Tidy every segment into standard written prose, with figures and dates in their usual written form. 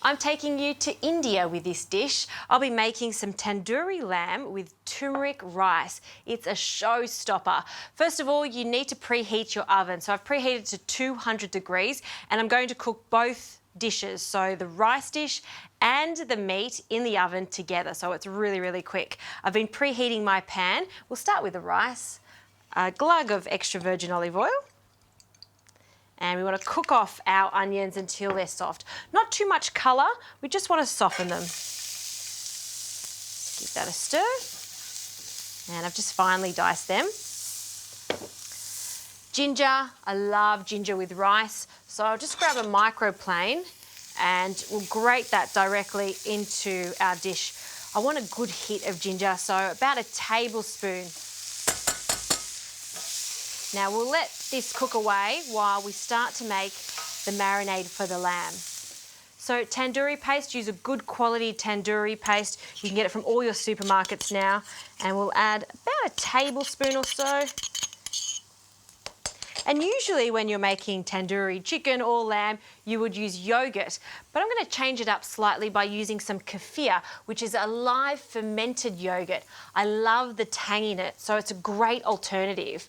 I'm taking you to India with this dish. I'll be making some tandoori lamb with turmeric rice. It's a showstopper. First of all, you need to preheat your oven. So I've preheated to 200 degrees and I'm going to cook both dishes, so the rice dish and the meat in the oven together, so it's really, really quick. I've been preheating my pan. We'll start with the rice, a glug of extra virgin olive oil, and we want to cook off our onions until they're soft. Not too much colour, we just want to soften them. Give that a stir, and I've just finely diced them. Ginger, I love ginger with rice, so I'll just grab a microplane and we'll grate that directly into our dish. I want a good hit of ginger, so about a tablespoon. Now we'll let this cook away while we start to make the marinade for the lamb. So tandoori paste, use a good quality tandoori paste. You can get it from all your supermarkets now, and we'll add about a tablespoon or so. And usually when you're making tandoori chicken or lamb, you would use yogurt. But I'm going to change it up slightly by using some kefir, which is a live fermented yogurt. I love the tang in it, so it's a great alternative.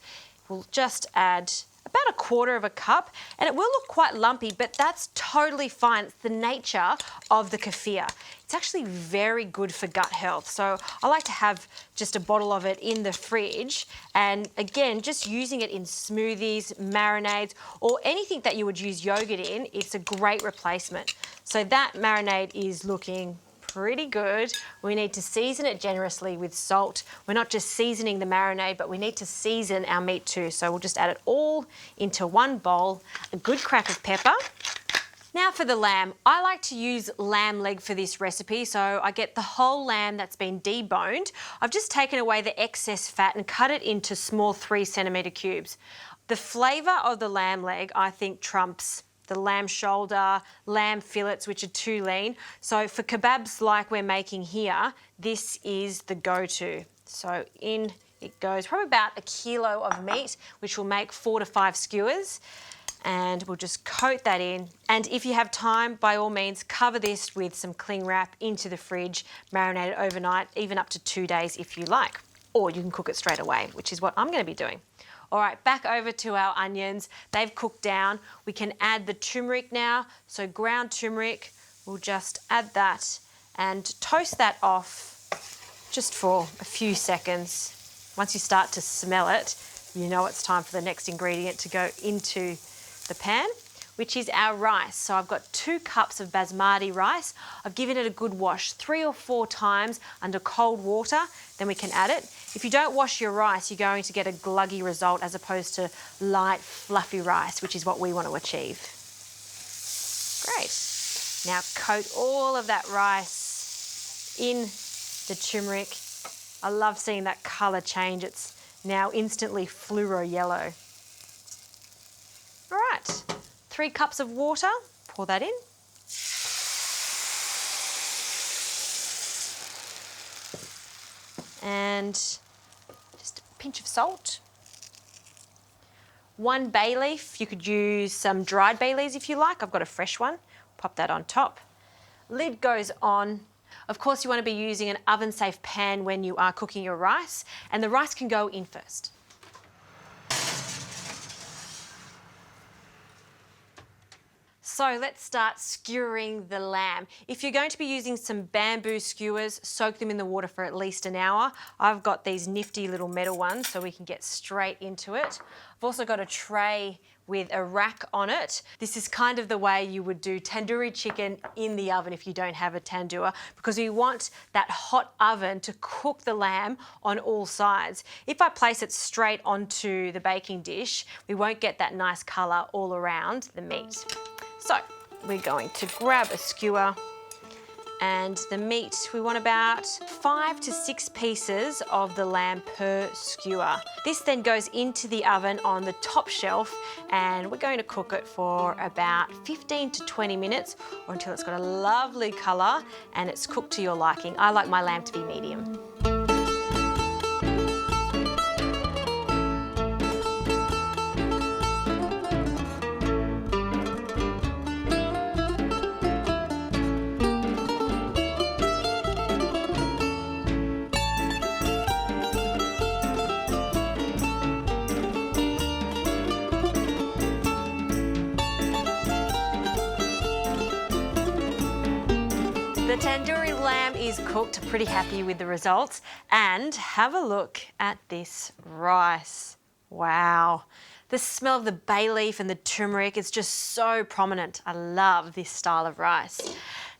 We'll just add about a quarter of a cup, and it will look quite lumpy, but that's totally fine. It's the nature of the kefir. It's actually very good for gut health. So I like to have just a bottle of it in the fridge. And again, just using it in smoothies, marinades, or anything that you would use yogurt in, it's a great replacement. So that marinade is looking pretty good. We need to season it generously with salt. We're not just seasoning the marinade, but we need to season our meat too. So we'll just add it all into one bowl, a good crack of pepper. Now for the lamb, I like to use lamb leg for this recipe, so I get the whole lamb that's been deboned. I've just taken away the excess fat and cut it into small 3-centimetre cubes. The flavour of the lamb leg, I think, trumps the lamb shoulder, lamb fillets, which are too lean. So for kebabs like we're making here, this is the go-to. So in it goes, probably about a kilo of meat, which will make 4 to 5 skewers. And we'll just coat that in. And if you have time, by all means, cover this with some cling wrap into the fridge, marinate it overnight, even up to 2 days if you like. Or you can cook it straight away, which is what I'm going to be doing. All right, back over to our onions. They've cooked down. We can add the turmeric now. So ground turmeric, we'll just add that and toast that off just for a few seconds. Once you start to smell it, you know it's time for the next ingredient to go into the pan, which is our rice. So I've got 2 cups of basmati rice. I've given it a good wash 3 or 4 times under cold water, then we can add it. If you don't wash your rice, you're going to get a gluggy result as opposed to light, fluffy rice, which is what we want to achieve. Great. Now coat all of that rice in the turmeric. I love seeing that colour change. It's now instantly fluoro yellow. All right, 3 cups of water, pour that in. And just a pinch of salt. 1 bay leaf, you could use some dried bay leaves if you like. I've got a fresh one, pop that on top. Lid goes on. Of course, you want to be using an oven-safe pan when you are cooking your rice, and the rice can go in first. So let's start skewering the lamb. If you're going to be using some bamboo skewers, soak them in the water for at least an hour. I've got these nifty little metal ones so we can get straight into it. I've also got a tray with a rack on it. This is kind of the way you would do tandoori chicken in the oven if you don't have a tandoor, because we want that hot oven to cook the lamb on all sides. If I place it straight onto the baking dish, we won't get that nice colour all around the meat. So we're going to grab a skewer, and the meat, we want about 5 to 6 pieces of the lamb per skewer. This then goes into the oven on the top shelf, and we're going to cook it for about 15 to 20 minutes or until it's got a lovely colour and it's cooked to your liking. I like my lamb to be medium. The tandoori lamb is cooked, pretty happy with the results. And have a look at this rice. Wow. The smell of the bay leaf and the turmeric is just so prominent. I love this style of rice.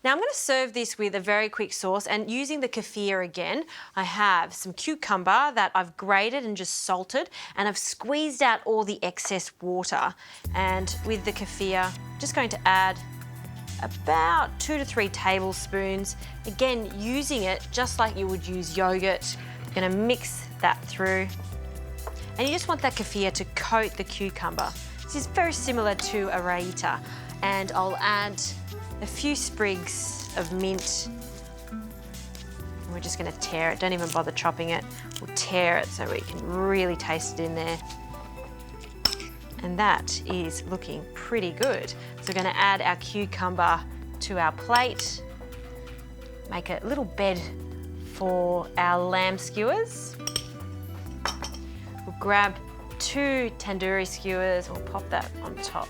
Now I'm going to serve this with a very quick sauce, and using the kefir again, I have some cucumber that I've grated and just salted, and I've squeezed out all the excess water. And with the kefir, just going to add about 2 to 3 tablespoons. Again, using it just like you would use yogurt. I'm going to mix that through. And you just want that kefir to coat the cucumber. This is very similar to a raita. And I'll add a few sprigs of mint. And we're just going to tear it. Don't even bother chopping it. We'll tear it so we can really taste it in there. And that is looking pretty good. So we're going to add our cucumber to our plate. Make a little bed for our lamb skewers. We'll grab 2 tandoori skewers. We'll pop that on top.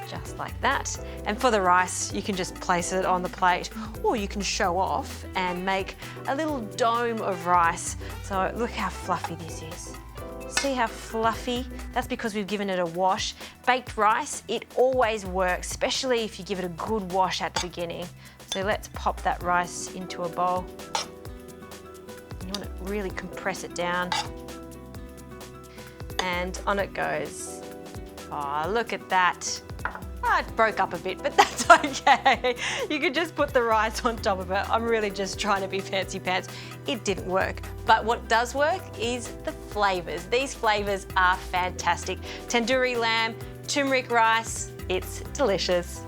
Just like that. And for the rice, you can just place it on the plate, or you can show off and make a little dome of rice. So look how fluffy this is. See how fluffy? That's because we've given it a wash. Baked rice, it always works, especially if you give it a good wash at the beginning. So let's pop that rice into a bowl. You want to really compress it down. And on it goes. Oh, look at that. Oh, it broke up a bit, but that's okay. You could just put the rice on top of it. I'm really just trying to be fancy pants. It didn't work. But what does work is the flavors. These flavors are fantastic. Tandoori lamb, turmeric rice, it's delicious.